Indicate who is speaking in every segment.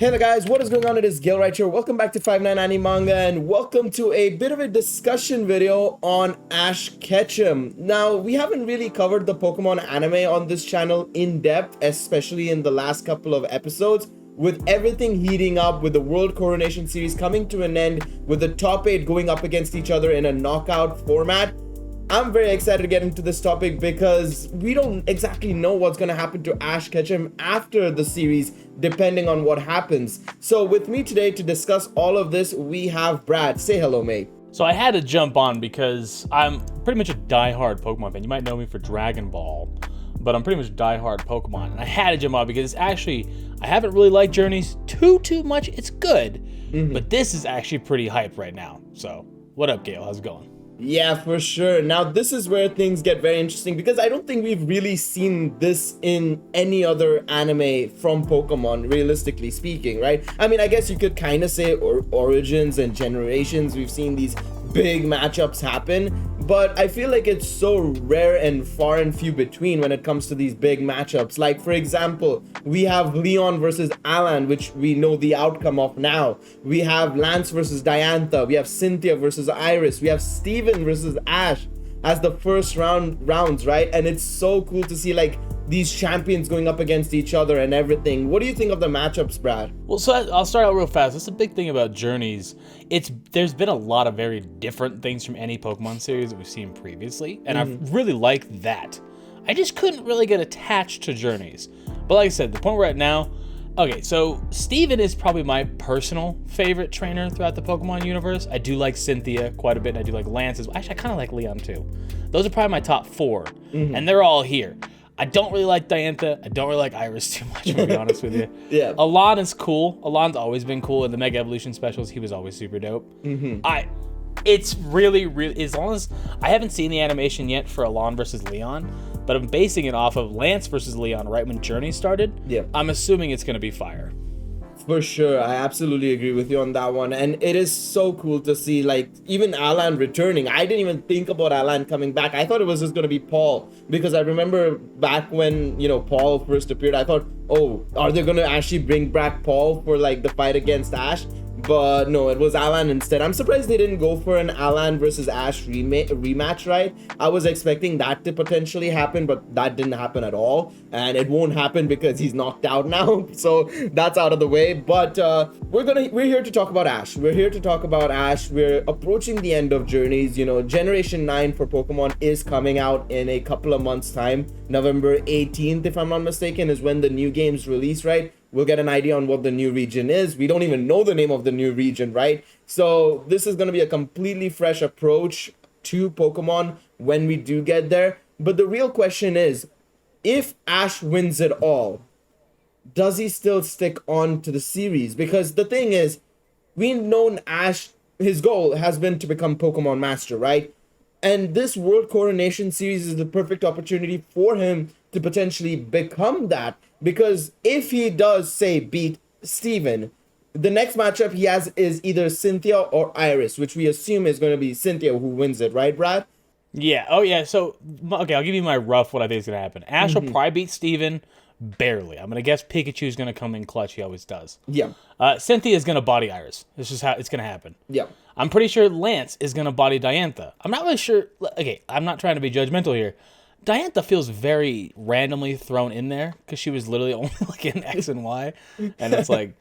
Speaker 1: Hey there guys, what is going on? It is Galeriot here. Welcome back to 59 Animanga and welcome to a bit of a discussion video on Ash Ketchum. Now, we haven't really covered the Pokemon anime on this channel in depth, especially in the last couple of episodes. With everything heating up, with the World Coronation series coming to an end, with the top 8 going up against each other in a knockout format, I'm very excited to get into this topic because we don't exactly know what's going to happen to Ash Ketchum after the series, depending on what happens. So with me today to discuss all of this, we have Brad. Say hello, mate.
Speaker 2: So I had to jump on because I'm pretty much a die-hard Pokemon fan. You might know me for Dragon Ball, but I'm pretty much die-hard Pokemon. And I had to jump on because it's actually, I haven't really liked Journeys too much. It's good, but this is actually pretty hype right now. So what up, Gale? How's it going?
Speaker 1: Yeah, for sure. Now, this is where things get very interesting because I don't think we've really seen this in any other anime from Pokemon, realistically speaking, right? I mean, I guess you could kind of say Origins and Generations, we've seen these big matchups happen, but I feel like it's so rare and far and few between when it comes to these big matchups. Like, for example, we have Leon versus Alan, which we know the outcome of now. We have Lance versus Diantha. We have Cynthia versus Iris. We have Steven versus Ash as the first rounds, right? And it's so cool to see like these champions going up against each other and everything. What do you think of the matchups, Brad?
Speaker 2: Well, so I'll start out real fast. That's the big thing about Journeys. There's been a lot of very different things from any Pokemon series that we've seen previously, and I've really liked that. I just couldn't really get attached to Journeys. But like I said, the point we're at now, okay, so Steven is probably my personal favorite trainer throughout the Pokemon universe. I do like Cynthia quite a bit, and I do like Lance as well. Actually, I kind of like Leon too. Those are probably my top 4, and they're all here. I don't really like Diantha. I don't really like Iris too much, to be honest with you.
Speaker 1: Yeah.
Speaker 2: Alon is cool. Alon's always been cool. In the Mega Evolution specials, he was always super dope. It's really, as long as I haven't seen the animation yet for Alon versus Leon, but I'm basing it off of Lance versus Leon right when Journey started.
Speaker 1: Yeah.
Speaker 2: I'm assuming it's going to be fire.
Speaker 1: For sure, I absolutely agree with you on that one, and it is so cool to see like even Alan returning. I didn't even think about Alan coming back. I thought it was just going to be Paul, because I remember back when, you know, Paul first appeared, I thought, oh, are they going to actually bring back Paul for like the fight against Ash? But no, it was Alan instead. I'm surprised they didn't go for an Alan versus Ash rematch, right? I was expecting that to potentially happen, but that didn't happen at all. And it won't happen because he's knocked out now. So that's out of the way. But we're here to talk about Ash. We're here to talk about Ash. We're approaching the end of Journeys. You know, Generation 9 for Pokemon is coming out in a couple of months' time. November 18th, if I'm not mistaken, is when the new games release, right? We'll get an idea on what the new region is. We don't even know the name of the new region, right? So this is going to be a completely fresh approach to Pokemon when we do get there. But the real question is, if Ash wins it all, does he still stick on to the series? Because the thing is, we've known Ash, his goal has been to become Pokemon Master, right? And this World Coronation series is the perfect opportunity for him to potentially become that. Because if he does, say, beat Steven, the next matchup he has is either Cynthia or Iris, which we assume is going to be Cynthia who wins it, right, Brad?
Speaker 2: Yeah. Oh, yeah. So, okay, I'll give you my rough what I think is going to happen. Ash will probably beat Steven barely. I'm going to guess Pikachu's going to come in clutch. He always does.
Speaker 1: Yeah.
Speaker 2: Cynthia is going to body Iris. This is just how it's going to happen.
Speaker 1: Yeah.
Speaker 2: I'm pretty sure Lance is going to body Diantha. I'm not really sure. Okay, I'm not trying to be judgmental here. Diantha feels very randomly thrown in there because she was literally only like in X and Y. And it's like,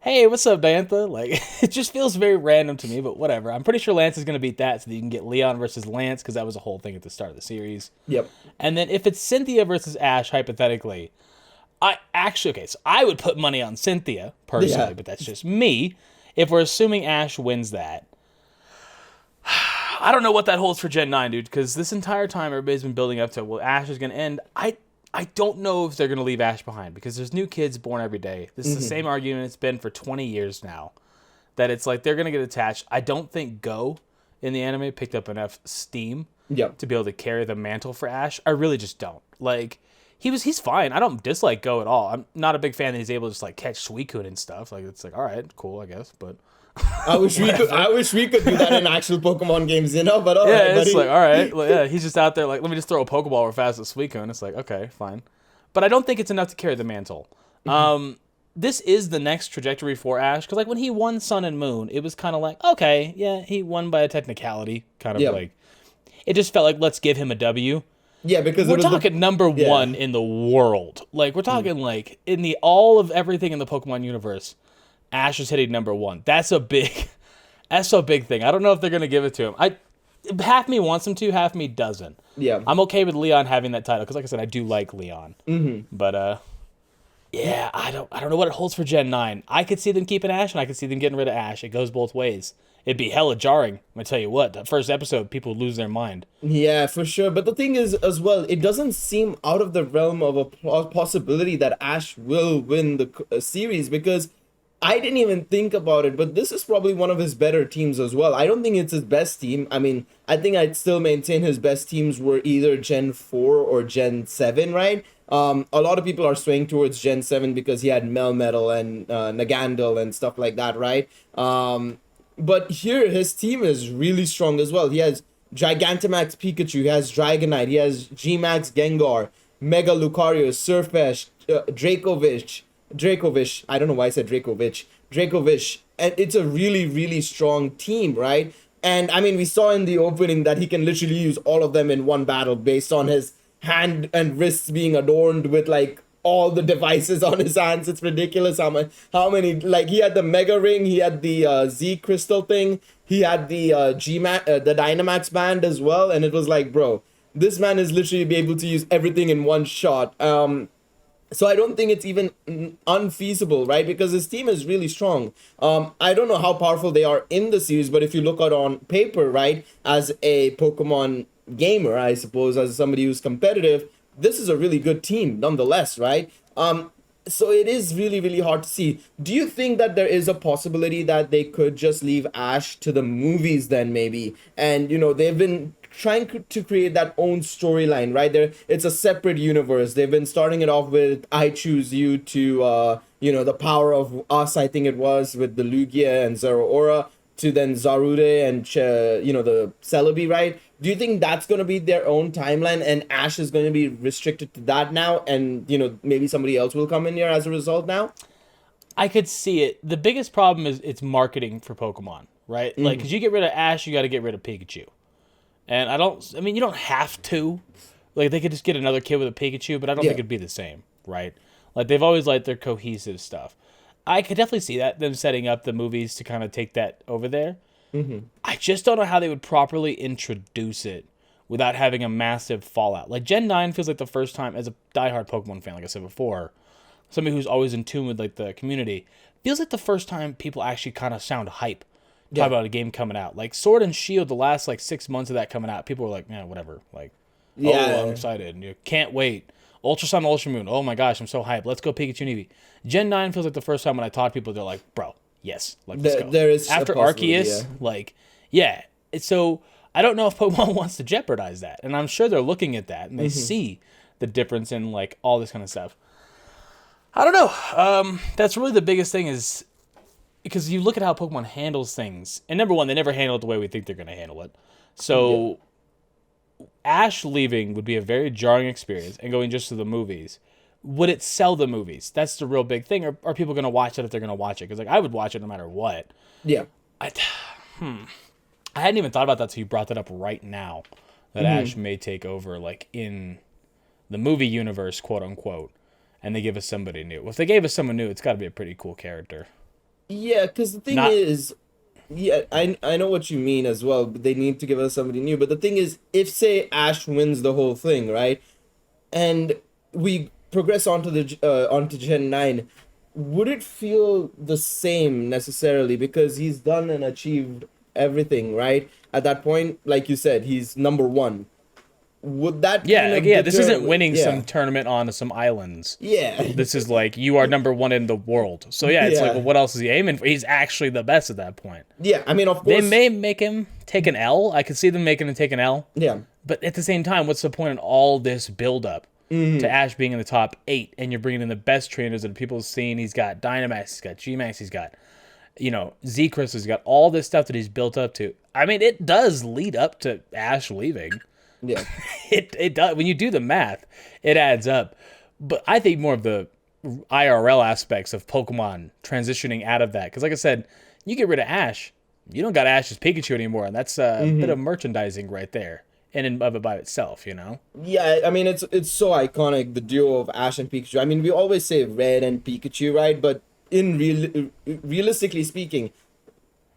Speaker 2: hey, what's up, Diantha? Like, it just feels very random to me, but whatever. I'm pretty sure Lance is going to beat that so that you can get Leon versus Lance, because that was a whole thing at the start of the series.
Speaker 1: Yep.
Speaker 2: And then if it's Cynthia versus Ash, hypothetically, so I would put money on Cynthia personally, but that's just me. If we're assuming Ash wins that, I don't know what that holds for Gen 9, dude, because this entire time everybody's been building up to, well, Ash is going to end. I don't know if they're going to leave Ash behind, because there's new kids born every day. This is the same argument it's been for 20 years now, that it's like they're going to get attached. I don't think Go in the anime picked up enough steam to be able to carry the mantle for Ash. I really just don't. Like, he's fine. I don't dislike Go at all. I'm not a big fan that he's able to just like catch Suicune and stuff. Like, it's like, all right, cool, I guess, but...
Speaker 1: I wish we could do that in actual Pokemon games, you know. But all right,
Speaker 2: it's
Speaker 1: buddy.
Speaker 2: like, all right, well, yeah, he's just out there like, let me just throw a Pokeball real fast at Suicune. It's like, okay, fine, but I don't think it's enough to carry the mantle. this is the next trajectory for Ash, because like when he won Sun and Moon, it was kind of like, okay, yeah, he won by a technicality, kind of like, it just felt like, let's give him a W.
Speaker 1: Yeah, because
Speaker 2: we're talking number one in the world. Like, we're talking like in the all of everything in the Pokemon universe, Ash is hitting number one. That's a big thing. I don't know if they're gonna give it to him. Half me wants him to, half me doesn't.
Speaker 1: Yeah,
Speaker 2: I'm okay with Leon having that title because, like I said, I do like Leon. But yeah, I don't know what it holds for Gen 9. I could see them keeping Ash, and I could see them getting rid of Ash. It goes both ways. It'd be hella jarring. I'm gonna tell you what. That first episode, people would lose their mind.
Speaker 1: Yeah, for sure. But the thing is, as well, it doesn't seem out of the realm of a possibility that Ash will win the series, because I didn't even think about it, but this is probably one of his better teams as well. I don't think it's his best team. I mean, I think I'd still maintain his best teams were either Gen 4 or Gen 7, right? A lot of people are swaying towards Gen 7 because he had Melmetal and Nagandal and stuff like that, right? But here, his team is really strong as well. He has Gigantamax Pikachu, he has Dragonite, he has G-Max Gengar, Mega Lucario, Surfetch, Dracovish, I don't know why I said Dracovish, and it's a really, really strong team, right? And I mean, we saw in the opening that he can literally use all of them in one battle based on his hand and wrists being adorned with like all the devices on his hands. It's ridiculous how many, like he had the Mega Ring, he had the Z Crystal thing, he had the the Dynamax band as well, and it was like, bro, this man is literally be able to use everything in one shot. So I don't think it's even unfeasible, right? Because his team is really strong. I don't know how powerful they are in the series, but if you look at on paper, right, as a Pokemon gamer, I suppose, as somebody who's competitive, this is a really good team nonetheless, right? So it is really, really hard to see. Do you think that there is a possibility that they could just leave Ash to the movies then, maybe? And, you know, they've been trying to create that own storyline, right? It's a separate universe. They've been starting it off with I Choose You to, you know, the Power of Us, I think it was, with the Lugia and Zeraora, to then Zarude and, you know, the Celebi, right? Do you think that's going to be their own timeline and Ash is going to be restricted to that now, and, you know, maybe somebody else will come in here as a result now?
Speaker 2: I could see it. The biggest problem is it's marketing for Pokemon, right? Like, because you get rid of Ash, you got to get rid of Pikachu. And I mean, you don't have to. Like, they could just get another kid with a Pikachu, but I don't think it'd be the same, right? Like, they've always liked their cohesive stuff. I could definitely see that, them setting up the movies to kind of take that over there. I just don't know how they would properly introduce it without having a massive fallout. Like, Gen 9 feels like the first time, as a diehard Pokemon fan, like I said before, somebody who's always in tune with, like, the community, feels like the first time people actually kind of sound hype. Talk about a game coming out. Like, Sword and Shield, the last, like, 6 months of that coming out, people were like, yeah, whatever. Like, oh, I'm excited. You can't wait. Ultra Sun, Ultra Moon. Oh, my gosh, I'm so hyped. Let's go Pikachu and Eevee. Gen 9 feels like the first time when I talk to people, they're like, bro, yes. Like, let's go.
Speaker 1: There is
Speaker 2: after Arceus, like, yeah. So, I don't know if Pokemon wants to jeopardize that. And I'm sure they're looking at that, and they see the difference in, like, all this kind of stuff. I don't know. That's really the biggest thing is, because you look at how Pokemon handles things, and number one, they never handle it the way we think they're going to handle it. So, Ash leaving would be a very jarring experience, and going just to the movies. Would it sell the movies? That's the real big thing. Or are people going to watch it if they're going to watch it? Because, like, I would watch it no matter what.
Speaker 1: Yeah.
Speaker 2: I hadn't even thought about that until you brought that up right now, that Ash may take over, like, in the movie universe, quote unquote, and they give us somebody new. Well, if they gave us someone new, it's got to be a pretty cool character.
Speaker 1: Yeah, because the thing is, I know what you mean as well. But they need to give us somebody new. But the thing is, if, say, Ash wins the whole thing, right, and we progress onto Gen 9, would it feel the same necessarily? Because he's done and achieved everything, right? At that point, like you said, he's number one. Would that
Speaker 2: this isn't winning some tournament on some islands. This is like, you are number one in the world. So it's like, well, what else is he aiming for? He's actually the best at that point.
Speaker 1: I mean, of course,
Speaker 2: they may make him take an L. I could see them making him take an L. But at the same time, what's the point in all this build-up to Ash being in the top 8, and you're bringing in the best trainers that people have seen? He's got Dynamax, he's got G-Max, he's got, you know, Z-Crystal, he's got all this stuff that he's built up to. I mean, it does lead up to Ash leaving.
Speaker 1: Yeah,
Speaker 2: it does. When you do the math, it adds up. But I think more of the IRL aspects of Pokemon transitioning out of that. Because like I said, you get rid of Ash, you don't got Ash's Pikachu anymore, and that's a bit of merchandising right there, in and of it by itself, you know?
Speaker 1: Yeah, I mean it's so iconic, the duo of Ash and Pikachu. I mean, we always say Red and Pikachu, right? But realistically speaking,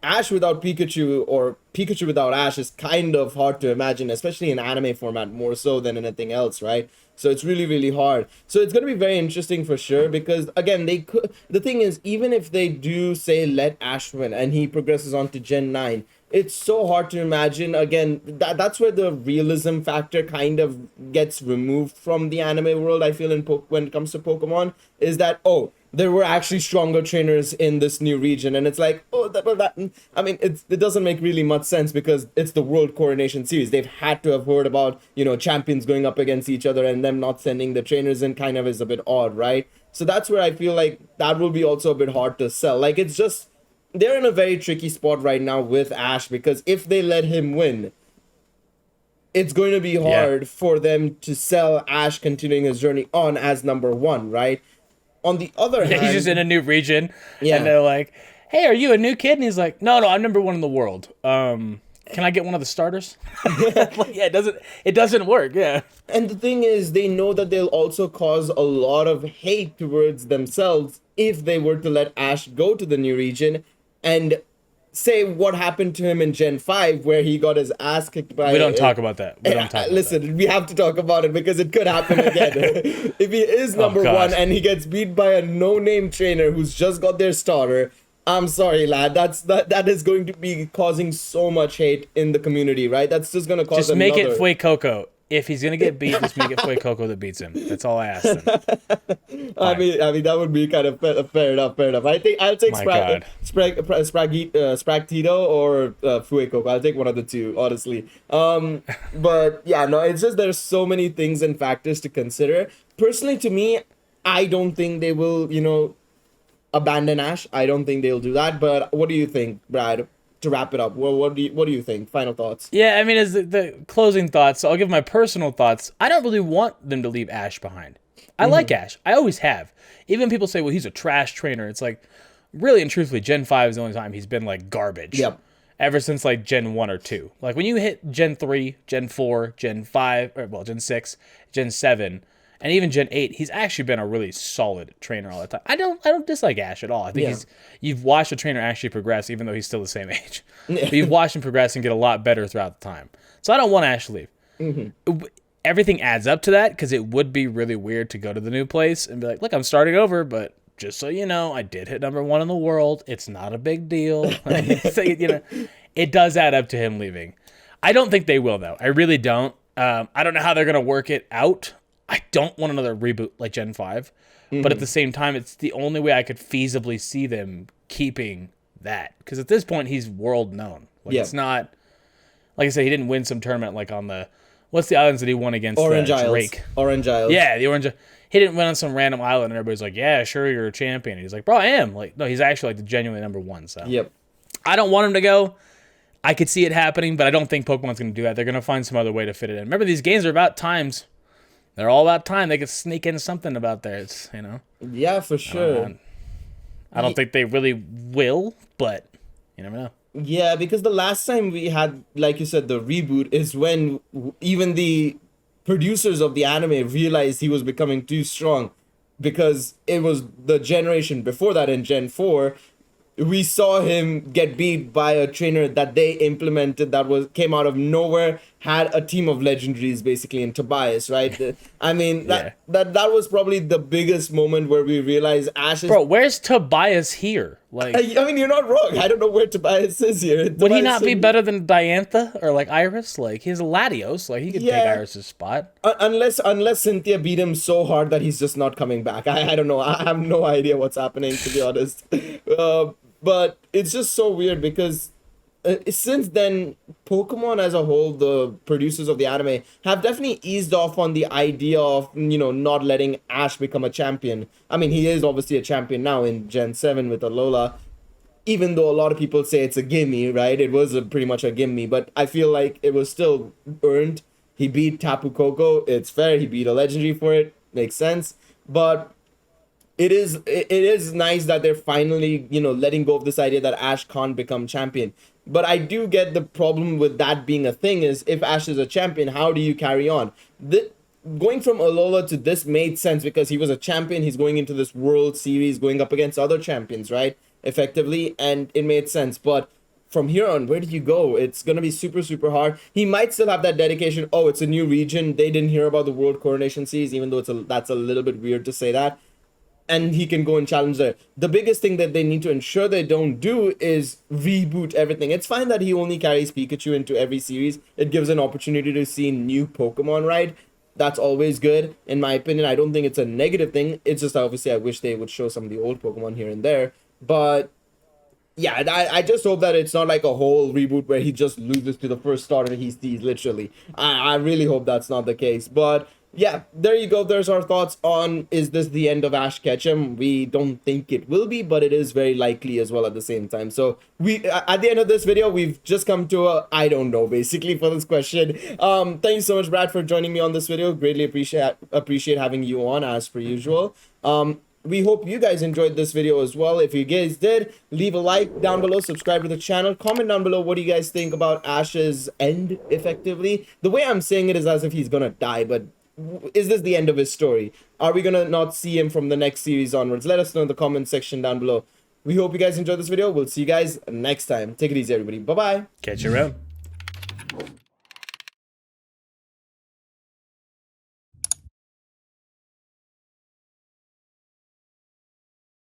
Speaker 1: Ash without Pikachu or Pikachu without Ash is kind of hard to imagine, especially in anime format more so than anything else, right? So it's really, really hard. So it's going to be very interesting for sure because, again, they could. The thing is, even if they do say let Ash win and he progresses on to Gen 9, it's so hard to imagine. Again, that's where the realism factor kind of gets removed from the anime world, I feel, when it comes to Pokemon, is that, oh, there were actually stronger trainers in this new region, and it's like, oh, I mean, it doesn't make really much sense because it's the World Coronation series. They've had to have heard about, champions going up against each other, and them not sending the trainers in kind of is a bit odd, right? So that's where I feel like that will be also a bit hard to sell. Like, it's just, they're in a very tricky spot right now with Ash because if they let him win, it's going to be hard for them to sell Ash continuing his journey on as number one, right? On the other hand,
Speaker 2: he's just in a new region, and they're like, "Hey, are you a new kid?" And he's like, "No, I'm number one in the world. Can I get one of the starters?" Like, it doesn't work. Yeah.
Speaker 1: And the thing is, they know that they'll also cause a lot of hate towards themselves if they were to let Ash go to the new region, and say what happened to him in Gen 5 where he got his ass kicked by...
Speaker 2: We don't talk about that.
Speaker 1: Listen, we have to talk about it because it could happen again. If he is number one and he gets beat by a no-name trainer who's just got their starter, I'm sorry, lad. That is going to be causing so much hate in the community, right? That's just going to cause
Speaker 2: Just make it Fuecoco. If he's going to get beat, just make it Fuecoco that beats him. That's all I ask him.
Speaker 1: I mean that would be kind of fair enough. I think I'll take Spragtito or Fuecoco. I'll take one of the two, honestly. But yeah, no, it's just there's so many things and factors to consider. Personally, to me, I don't think they will, abandon Ash. I don't think they'll do that. But what do you think, Brad? To wrap it up, what do you think? Final thoughts?
Speaker 2: Yeah, I mean, as the closing thoughts, so I'll give my personal thoughts. I don't really want them to leave Ash behind. I like Ash. I always have. Even people say, well, he's a trash trainer. It's like, really and truthfully, Gen 5 is the only time he's been like garbage.
Speaker 1: Yep.
Speaker 2: Ever since like Gen 1 or 2. Like when you hit Gen 3, Gen 4, Gen 5, Gen 6, Gen 7, and even Gen 8, he's actually been a really solid trainer all the time. I don't dislike Ash at all. I think you've watched a trainer actually progress, even though he's still the same age. But you've watched him progress and get a lot better throughout the time. So I don't want Ash to leave. Mm-hmm. Everything adds up to that, because it would be really weird to go to the new place and be like, look, I'm starting over, but just so you know, I did hit number one in the world. It's not a big deal. So, it does add up to him leaving. I don't think they will, though. I really don't. I don't know how they're going to work it out. I don't want another reboot like Gen 5, but at the same time, it's the only way I could feasibly see them keeping that. Because at this point, he's world known. It's not, like I said, he didn't win some tournament like on the, what's the islands that he won against Drake?
Speaker 1: Orange Isles.
Speaker 2: Yeah, the Orange. He didn't win on some random island, and everybody's like, yeah, sure, you're a champion. And he's like, bro, I am. Like, no, he's actually like the genuinely number one. So I don't want him to go. I could see it happening, but I don't think Pokemon's going to do that. They're going to find some other way to fit it in. Remember, these games are about times. They're all about time. They could sneak in something about there. It's,
Speaker 1: Yeah, for sure.
Speaker 2: I don't think they really will, but you never know.
Speaker 1: Yeah, because the last time we had, like you said, the reboot is when even the producers of the anime realized he was becoming too strong, because it was the generation before that in Gen 4. We saw him get beat by a trainer that they implemented that came out of nowhere, had a team of legendaries basically in Tobias, right? I mean, that was probably the biggest moment where we realized Ash is...
Speaker 2: Bro, where's Tobias here? Like,
Speaker 1: I mean, you're not wrong. I don't know where Tobias is here.
Speaker 2: Would he not be better than Diantha or like Iris? Like, he's Latios. Like, he could take Iris's spot.
Speaker 1: Unless Cynthia beat him so hard that he's just not coming back. I don't know. I have no idea what's happening, to be honest. But it's just so weird because since then, Pokemon as a whole, the producers of the anime, have definitely eased off on the idea of, not letting Ash become a champion. I mean, he is obviously a champion now in Gen 7 with Alola, even though a lot of people say it's a gimme, right? It was pretty much a gimme, but I feel like it was still earned. He beat Tapu Koko. It's fair. He beat a legendary for it. Makes sense. But it is nice that they're finally, letting go of this idea that Ash can't become champion. But I do get the problem with that being a thing is, if Ash is a champion, how do you carry on? Going from Alola to this made sense because he was a champion. He's going into this World Series, going up against other champions, right? Effectively, and it made sense. But from here on, where do you go? It's gonna be super, super hard. He might still have that dedication. Oh, it's a new region. They didn't hear about the World Coronation Series, even though that's a little bit weird to say that. And he can go and challenge there. The biggest thing that they need to ensure they don't do is reboot everything. It's fine that he only carries Pikachu into every series. It gives an opportunity to see new Pokemon, right? That's always good, in my opinion. I don't think it's a negative thing. It's just obviously I wish they would show some of the old Pokemon here and there. But yeah, I just hope that it's not like a whole reboot where he just loses to the first starter he sees, literally. I really hope that's not the case. But yeah, there you go. There's our thoughts on, is this the end of Ash Ketchum? We don't think it will be, but it is very likely as well at the same time. So at the end of this video, we've just come to a I don't know, basically, for this question. Thank you so much, Brad, for joining me on this video. Greatly appreciate having you on, as per usual. We hope you guys enjoyed this video as well. If you guys did, leave a like down below, subscribe to the channel, comment down below what do you guys think about Ash's end, effectively. The way I'm saying it is as if he's gonna die, but is this the end of his story? Are we gonna not see him from the next series onwards? Let us know in the comment section down below. We hope you guys enjoyed this video. We'll see you guys next time. Take it easy, everybody. Bye-bye.
Speaker 2: Catch you around.